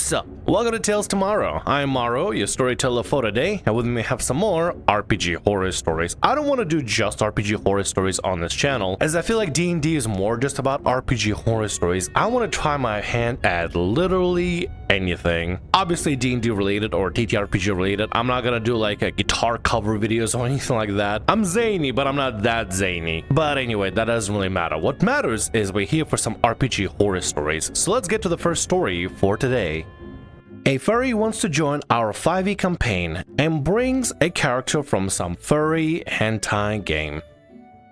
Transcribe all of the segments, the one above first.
What's up? Welcome to Tales Tomorrow. I'm Morrow, your storyteller for today, and with me I have some more RPG horror stories. I don't want to do just RPG horror stories on this channel, as I feel like D&D is more just about RPG horror stories. I want to try my hand at literally anything. Obviously D&D related or TTRPG related. I'm not gonna do like a guitar cover videos or anything like that. I'm zany, but I'm not that zany. But anyway, that doesn't really matter. What matters is we're here for some RPG horror stories. So let's get to the first story for today. A furry wants to join our 5e campaign and brings a character from some furry hentai game.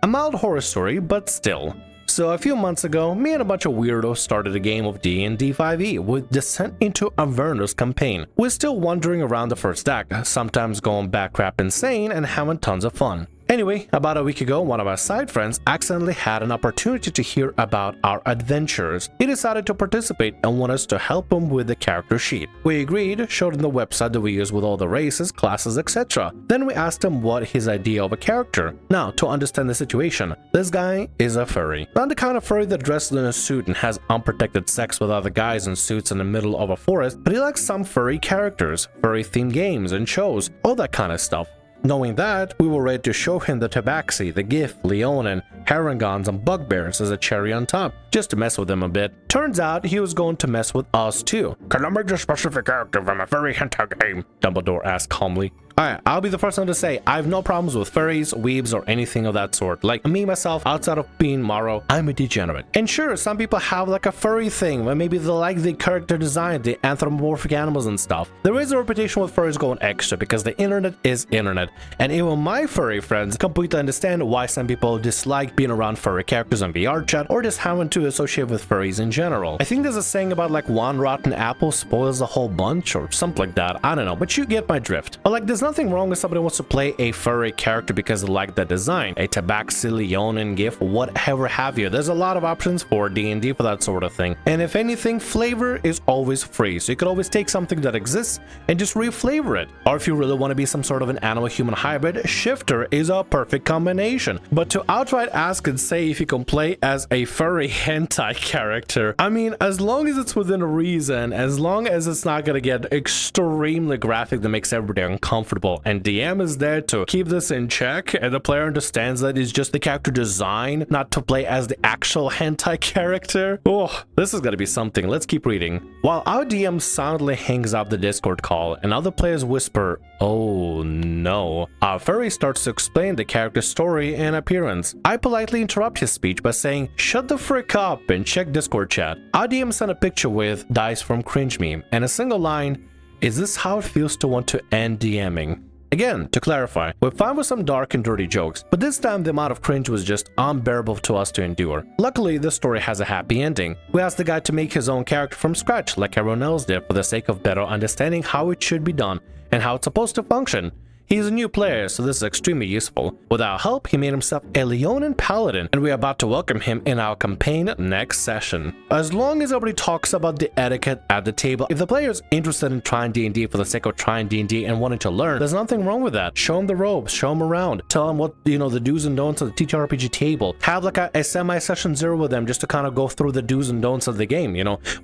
A mild horror story, but still. So a few months ago, me and a bunch of weirdos started a game of DND5e with Descent into Avernus campaign. We're still wandering around the first act, sometimes going backcrap insane and having tons of fun. Anyway, about a week ago, one of our side friends accidentally had an opportunity to hear about our adventures. He decided to participate and want us to help him with the character sheet. We agreed, showed him the website that we use with all the races, classes, etc. Then we asked him what his idea of a character. Now, to understand the situation, this guy is a furry. Not the kind of furry that dresses in a suit and has unprotected sex with other guys in suits in the middle of a forest, but he likes some furry characters, furry-themed games and shows, all that kind of stuff. Knowing that, we were ready to show him the Tabaxi, the Gif, Leonin, Harangons, and Bugbears as a cherry on top, just to mess with him a bit. Turns out he was going to mess with us too. "Can I make this specific character from a furry hentai game?" Dumbledore asked calmly. Alright, I'll be the first one to say, I have no problems with furries, weebs, or anything of that sort. Like me, myself, outside of being Morrow, I'm a degenerate. And sure, some people have like a furry thing, where maybe they like the character design, the anthropomorphic animals and stuff. There is a reputation with furries going extra, because the internet is internet. And even my furry friends completely understand why some people dislike being around furry characters on VR chat, or just having to associate with furries in general. I think there's a saying about like one rotten apple spoils the whole bunch, or something like that, I don't know, but you get my drift. But like, there's nothing wrong with somebody who wants to play a furry character because they like the design, a Tabaxi, Leonin, Gif, whatever have you. There's a lot of options for D&D for that sort of thing. And if anything, flavor is always free, so you could always take something that exists and just reflavor it. Or if you really want to be some sort of an animal-human hybrid, Shifter is a perfect combination. But to outright ask and say if you can play as a furry hentai character, I mean, as long as it's within reason, as long as it's not gonna get extremely graphic that makes everybody uncomfortable, and DM is there to keep this in check, and the player understands that it's just the character design, not to play as the actual hentai character. Oh, this is gonna be something. Let's keep reading. While our DM silently hangs up the Discord call and other players whisper, "Oh no," our furry starts to explain the character's story and appearance. I politely interrupt his speech by saying, "Shut the frick up and check Discord chat." Our DM sent a picture with dice from Cringe Meme and a single line, "Is this how it feels to want to end DMing?" Again, to clarify, we're fine with some dark and dirty jokes, but this time the amount of cringe was just unbearable to us to endure. Luckily, this story has a happy ending. We asked the guy to make his own character from scratch, like everyone else did, for the sake of better understanding how it should be done and how it's supposed to function. He's a new player, so this is extremely useful. With our help, he made himself a Leonin Paladin, and we're about to welcome him in our campaign next session. As long as everybody talks about the etiquette at the table, if the player is interested in trying D&D for the sake of trying D&D and wanting to learn, there's nothing wrong with that. Show him the ropes, show him around, tell him what, the do's and don'ts of the TTRPG table. Have like a semi-session 0 with them just to kind of go through the do's and don'ts of the game,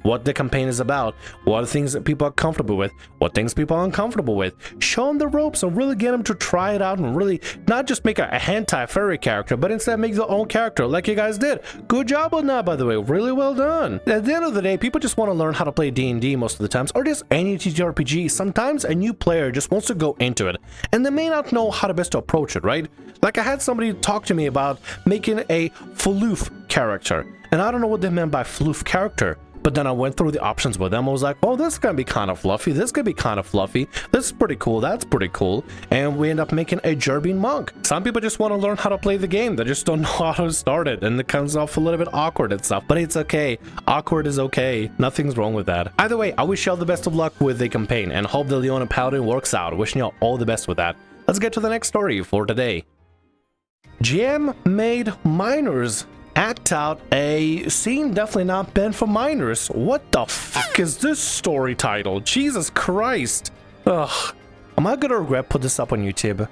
what the campaign is about, what are things that people are comfortable with, what things people are uncomfortable with. Show him the ropes and really get him to try it out and really not just make a hentai furry character, but instead make their own character like you guys did. Good job on that, by the way. Really well done. At the end of the day, people just want to learn how to play D&D most of the times, or just any TTRPG. Sometimes a new player just wants to go into it, and they may not know how to best to approach it, right? Like I had somebody talk to me about making a floof character, and I don't know what they meant by floof character. But then I went through the options with them. I was like, oh, this is gonna be kind of fluffy. This could be kind of fluffy. This is pretty cool. That's pretty cool. And we end up making a Jerbean monk. Some people just want to learn how to play the game. They just don't know how to start it. And it comes off a little bit awkward and stuff. But it's okay. Awkward is okay. Nothing's wrong with that. Either way, I wish you all the best of luck with the campaign and hope the Leonin Paladin works out. Wishing you all the best with that. Let's get to the next story for today. GM made minors act out a scene definitely not meant for minors. What the fuck is this story title? Jesus Christ. Ugh. Am I gonna regret put this up on YouTube?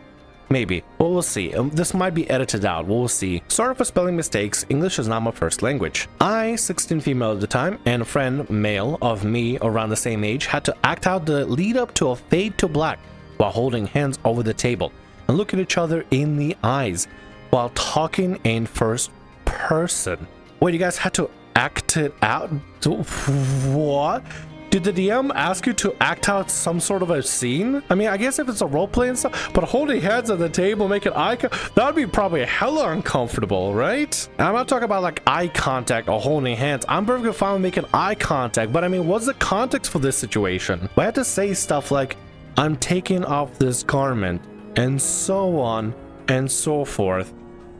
Maybe. Well, we'll see. This might be edited out. We'll see. Sorry for spelling mistakes. English is not my first language. I, 16 female at the time, and a friend, male, of me around the same age, had to act out the lead up to a fade to black while holding hands over the table and looking each other in the eyes while talking in first person. Wait, you guys had to act it out? What? Did the DM ask you to act out some sort of a scene? I mean, I guess if it's a roleplay and stuff, but holding hands at the table, making eye contact, that would be probably hella uncomfortable, right? And I'm not talking about like eye contact or holding hands. I'm perfectly fine with making eye contact, but I mean, what's the context for this situation? I had to say stuff like, I'm taking off this garment, and so on and so forth.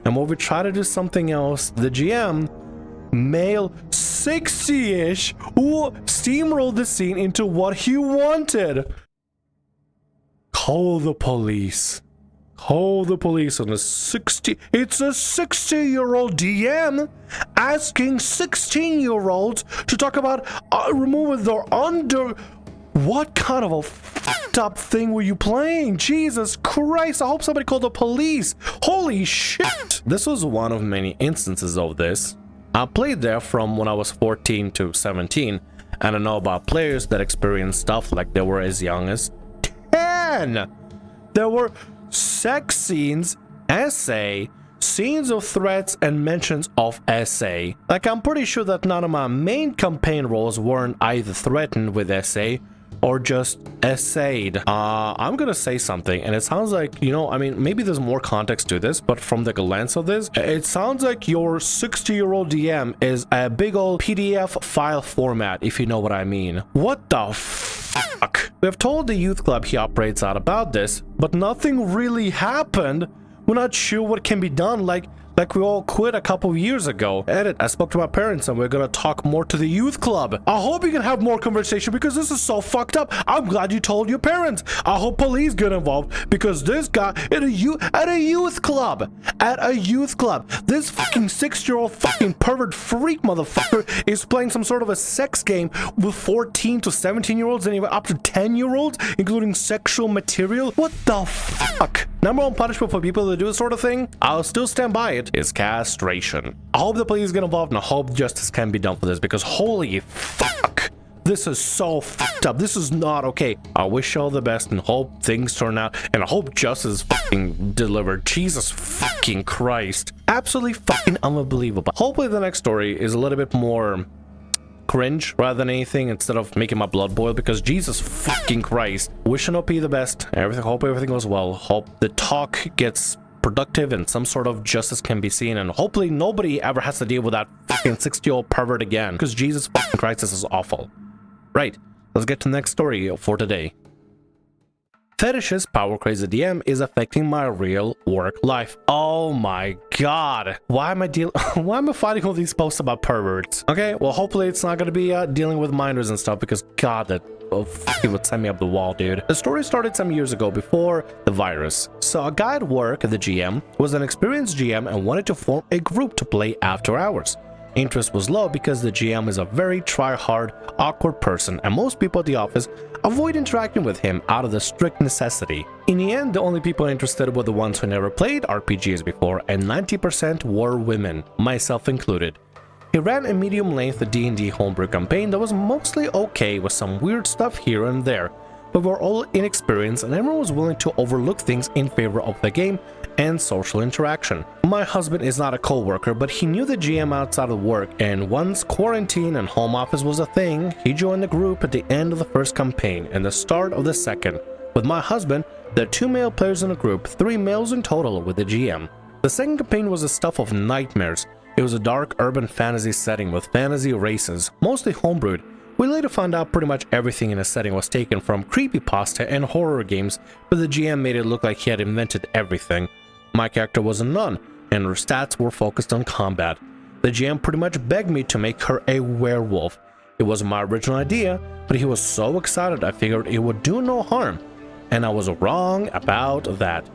And when we try to do something else, the GM, male 60-ish, steamrolled the scene into what he wanted. Call the police. Call the police on a 60. It's a 60-year-old DM asking 16-year-olds to talk about removing their under. What kind of a fucked up thing were you playing? Jesus Christ, I hope somebody called the police. Holy shit. This was one of many instances of this. I played there from when I was 14 to 17, and I know about players that experienced stuff like they were as young as 10. There were sex scenes, essay, scenes of threats, and mentions of essay. Like, I'm pretty sure that none of my main campaign roles weren't either threatened with essay or just essayed. I'm gonna say something, and it sounds like, you know, I mean, maybe there's more context to this, but from the glance of this, it sounds like your 60-year-old DM is a big old PDF file format, if you know what I mean. What the fuck? We have told the youth club he operates out about this, but nothing really happened. We're not sure what can be done, like we all quit a couple of years ago. Edit, I spoke to my parents and we're gonna talk more to the youth club. I hope you can have more conversation because this is so fucked up. I'm glad you told your parents. I hope police get involved because this guy at a youth club, this fucking 6-year-old fucking pervert freak motherfucker is playing some sort of a sex game with 14 to 17-year-olds and even up to 10-year-olds, including sexual material. What the fuck? Number one punishment for people that do this sort of thing, I'll still stand by it, is castration. I hope the police get involved and I hope justice can be done for this because holy fuck, this is so fucked up. This is not okay. I wish you all the best and hope things turn out, and I hope justice is fucking delivered. Jesus fucking Christ. Absolutely fucking unbelievable. Hopefully the next story is a little bit more cringe rather than anything, instead of making my blood boil, because Jesus fucking Christ. Wishing OP the best. Hope everything goes well. Hope the talk gets productive and some sort of justice can be seen, and hopefully nobody ever has to deal with that fucking 60-year-old pervert again, because Jesus fucking Christ, this is awful. Right, let's get to the next story for today. Fetish's power crazy DM is affecting my real work life. Oh my god. Why am I finding all these posts about perverts? Okay, well hopefully it's not gonna be dealing with minors and stuff, because god, that fucking would send me up the wall, dude. The story started some years ago before the virus. So a guy at work, the GM, was an experienced GM and wanted to form a group to play after hours. Interest was low because the GM is a very try-hard, awkward person, and most people at the office avoid interacting with him out of the strict necessity. In the end, the only people interested were the ones who never played RPGs before, and 90% were women, myself included. He ran a medium-length D&D homebrew campaign that was mostly okay with some weird stuff here and there, but we're all inexperienced and everyone was willing to overlook things in favor of the game and social interaction. My husband is not a co-worker, but he knew the GM outside of work, and once quarantine and home office was a thing, he joined the group at the end of the first campaign and the start of the second. With my husband, there are 2 male players in the group, 3 males in total with the GM. The second campaign was the stuff of nightmares. It was a dark urban fantasy setting with fantasy races, mostly homebrewed. We later found out pretty much everything in the setting was taken from creepypasta and horror games, but the GM made it look like he had invented everything. My character was a nun, and her stats were focused on combat. The GM pretty much begged me to make her a werewolf. It was my original idea, but he was so excited I figured it would do no harm. And I was wrong about that.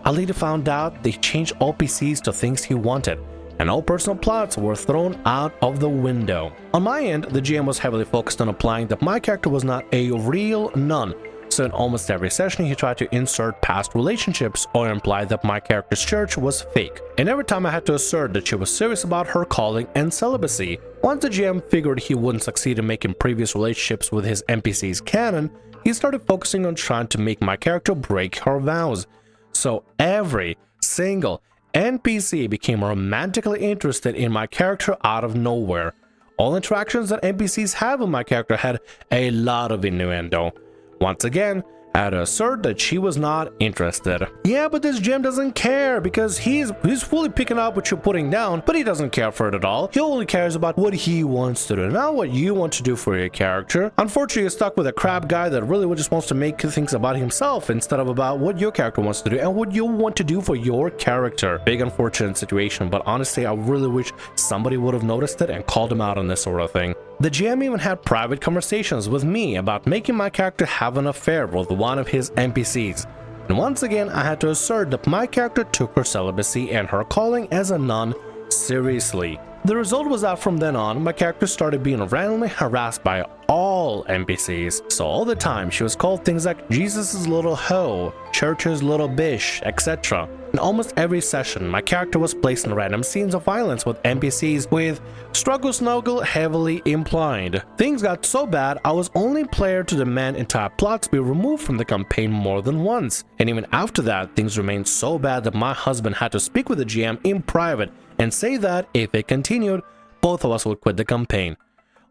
I later found out they changed all PCs to things he wanted, and all personal plots were thrown out of the window. On my end, the GM was heavily focused on implying that my character was not a real nun, So in almost every session, he tried to insert past relationships or imply that my character's church was fake. And every time I had to assert that she was serious about her calling and celibacy. Once the GM figured he wouldn't succeed in making previous relationships with his NPCs canon, he started focusing on trying to make my character break her vows. So every single NPC became romantically interested in my character out of nowhere. All interactions that NPCs have with my character had a lot of innuendo. Once again, I had to assert that she was not interested. Yeah, but this GM doesn't care because he's fully picking up what you're putting down, but he doesn't care for it at all. He only cares about what he wants to do, not what you want to do for your character. Unfortunately, you're stuck with a crap guy that really just wants to make things about himself instead of about what your character wants to do and what you want to do for your character. Big unfortunate situation, but honestly, I really wish somebody would have noticed it and called him out on this sort of thing. The GM even had private conversations with me about making my character have an affair with one of his NPCs. And once again, I had to assert that my character took her celibacy and her calling as a nun seriously. The result was that from then on, my character started being randomly harassed by all NPCs. So all the time, she was called things like Jesus' little hoe, Church's little bish, etc. In almost every session, my character was placed in random scenes of violence with NPCs with struggle snuggle heavily implied. Things got so bad, I was only player to demand entire plots be removed from the campaign more than once. And even after that, things remained so bad that my husband had to speak with the GM in private and say that if it continued, both of us would quit the campaign.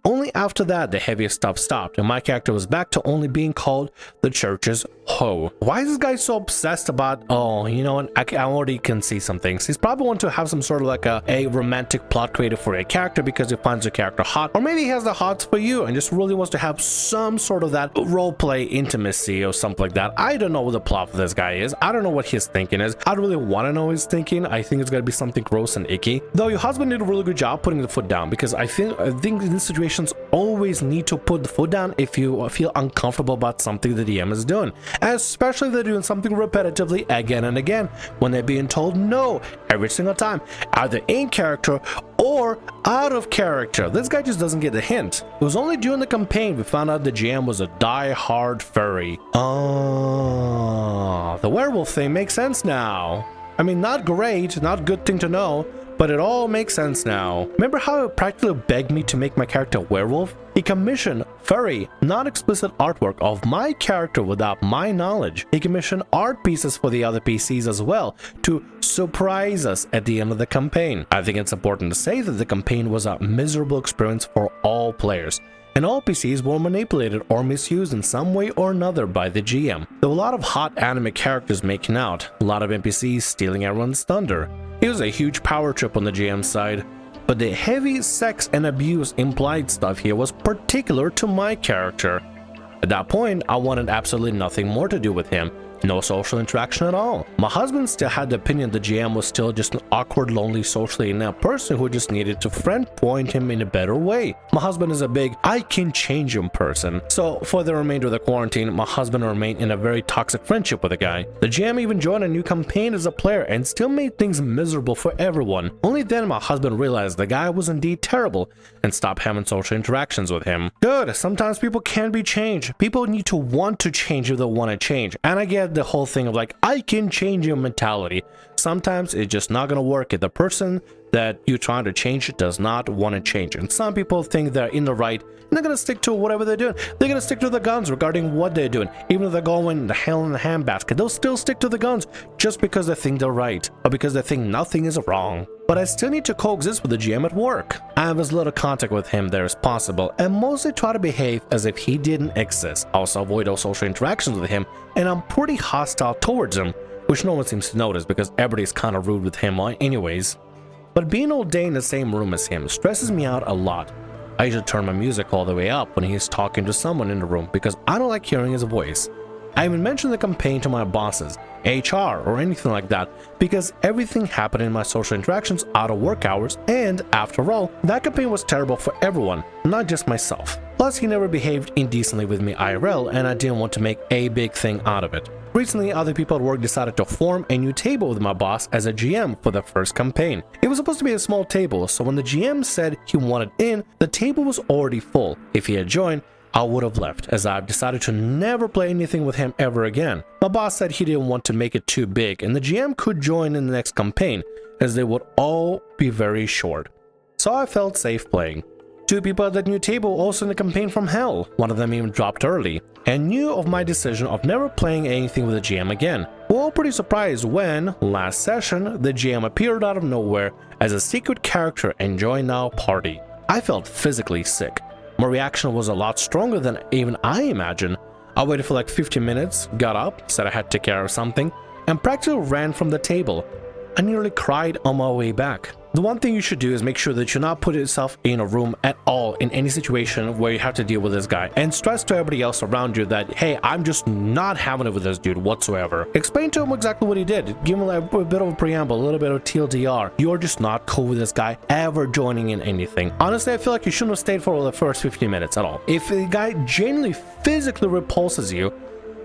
Only after that, the heaviest stuff stopped, and my character was back to only being called the church's hoe. Why is this guy so obsessed about, oh, you know what, I already can see some things. He's probably want to have some sort of like a romantic plot created for a character because he finds your character hot, or maybe he has the hots for you and just really wants to have some sort of that roleplay intimacy or something like that. I don't know what the plot for this guy is. I don't know what his thinking is. I don't really want to know what he's thinking. I think it's gonna be something gross and icky. Though your husband did a really good job putting the foot down, because I think in this situation always need to put the foot down if you feel uncomfortable about something the DM is doing, especially if they're doing something repetitively again and again when they're being told no every single time, either in character or out of character. This guy just doesn't get the hint. It was only during the campaign we found out the GM was a die-hard furry. Oh, the werewolf thing makes sense now. I mean, not great, not good thing to know, but it all makes sense now. Remember how he practically begged me to make my character a werewolf? He commissioned furry, non-explicit artwork of my character without my knowledge. He commissioned art pieces for the other PCs as well to surprise us at the end of the campaign. I think it's important to say that the campaign was a miserable experience for all players, and all PCs were manipulated or misused in some way or another by the GM. There were a lot of hot anime characters making out, a lot of NPCs stealing everyone's thunder. It was a huge power trip on the GM side, but the heavy sex and abuse implied stuff here was particular to my character. At that point, I wanted absolutely nothing more to do with him. No social interaction at all. My husband still had the opinion the GM was still just an awkward, lonely, socially inept person who just needed to friend point him in a better way. My husband is a big, I can change him person. So for the remainder of the quarantine, my husband remained in a very toxic friendship with the guy. The GM even joined a new campaign as a player and still made things miserable for everyone. Only then my husband realized the guy was indeed terrible and stopped having social interactions with him. Good, sometimes people can be changed. People need to want to change if they want to change. And I get the whole thing of like, I can change your mentality. Sometimes it's just not gonna work if the person that you're trying to change does not want to change. And some people think they're in the right and they're gonna stick to whatever they're doing. They're gonna stick to the guns regarding what they're doing. Even if they're going the hell in the handbasket, they'll still stick to the guns just because they think they're right or because they think nothing is wrong. But I still need to coexist with the GM at work. I have as little contact with him there as possible and mostly try to behave as if he didn't exist. I also avoid all social interactions with him, and I'm pretty hostile towards him, which no one seems to notice because everybody's kind of rude with him anyways. But being all day in the same room as him stresses me out a lot. I usually turn my music all the way up when he's talking to someone in the room because I don't like hearing his voice. I even mentioned the campaign to my bosses, HR, or anything like that because everything happened in my social interactions out of work hours, and after all, that campaign was terrible for everyone, not just myself. Plus, he never behaved indecently with me IRL, and I didn't want to make a big thing out of it. Recently, other people at work decided to form a new table with my boss as a GM for the first campaign. It was supposed to be a small table, so when the GM said he wanted in, the table was already full. If he had joined, I would have left, as I've decided to never play anything with him ever again. My boss said he didn't want to make it too big, and the GM could join in the next campaign, as they would all be very short. So I felt safe playing. 2 people at that new table also in the campaign from hell, one of them even dropped early, and knew of my decision of never playing anything with the GM again. We were all pretty surprised when, last session, the GM appeared out of nowhere as a secret character and joined our party. I felt physically sick. My reaction was a lot stronger than even I imagined. I waited for like 15 minutes, got up, said I had to take care of something, and practically ran from the table. I nearly cried on my way back. The one thing you should do is make sure that you're not putting yourself in a room at all in any situation where you have to deal with this guy, and stress to everybody else around you that, hey, I'm just not having it with this dude whatsoever. Explain to him exactly what he did. Give him like a bit of a preamble, a little bit of TLDR. You're just not cool with this guy ever joining in anything. Honestly, I feel like you shouldn't have stayed for the first 15 minutes at all. If the guy genuinely physically repulses you,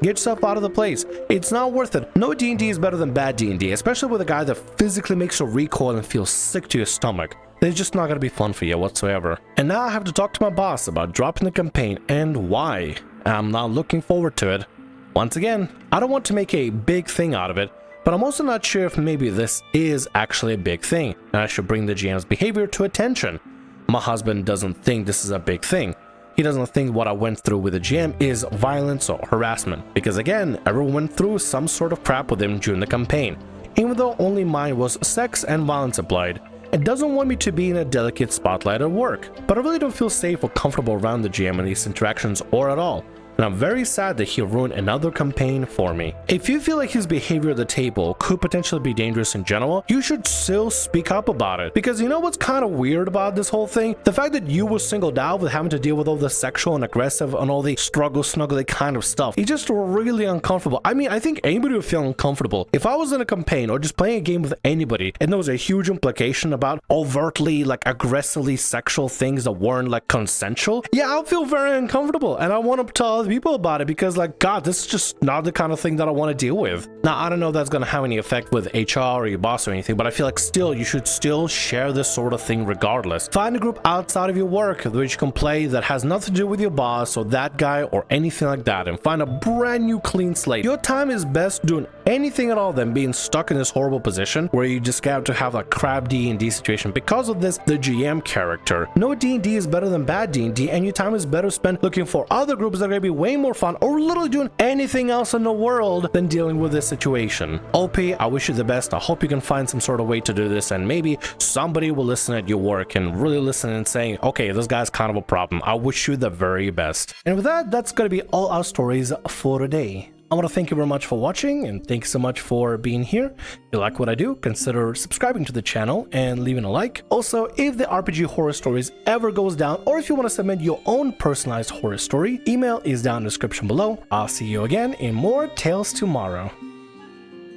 get yourself out of the place. It's not worth it. No D&D is better than bad D&D, especially with a guy that physically makes you recoil and feel sick to your stomach. It's just not gonna be fun for you whatsoever. And now I have to talk to my boss about dropping the campaign and why. I'm not looking forward to it. Once again, I don't want to make a big thing out of it, but I'm also not sure if maybe this is actually a big thing, and I should bring the GM's behavior to attention. My husband doesn't think this is a big thing. He doesn't think what I went through with the GM is violence or harassment, because again, everyone went through some sort of crap with him during the campaign, even though only mine was sex and violence applied. It doesn't want me to be in a delicate spotlight at work, but I really don't feel safe or comfortable around the GM in these interactions or at all. And I'm very sad that he ruined another campaign for me. If you feel like his behavior at the table could potentially be dangerous in general, you should still speak up about it. Because you know what's kind of weird about this whole thing? The fact that you were singled out with having to deal with all the sexual and aggressive and all the struggle snuggly kind of stuff. It's just really uncomfortable. I mean, I think anybody would feel uncomfortable. If I was in a campaign or just playing a game with anybody and there was a huge implication about overtly like aggressively sexual things that weren't like consensual, yeah, I'll feel very uncomfortable and I want to tell people about it because like, God, this is just not the kind of thing that I want to deal with. Now, I don't know if that's going to have any effect with HR or your boss or anything, but I feel like still, you should still share this sort of thing regardless. Find a group outside of your work which you can play that has nothing to do with your boss or that guy or anything like that, and find a brand new clean slate. Your time is best doing anything at all than being stuck in this horrible position where you just have to have a crap D&D situation because of this, the GM character. No D&D is better than bad D&D, and your time is better spent looking for other groups that are going to be way more fun or literally doing anything else in the world than dealing with this situation. OP, I wish you the best. I hope you can find some sort of way to do this, and maybe somebody will listen at your work and really listen and saying, okay, this guy's kind of a problem. I wish you the very best. And with that, that's going to be all our stories for today. I want to thank you very much for watching, and thanks so much for being here. If you like what I do, consider subscribing to the channel and leaving a like. Also, if the RPG Horror Stories ever goes down, or if you want to submit your own personalized horror story, email is down in the description below. I'll see you again in more Tales tomorrow.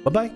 Bye-bye.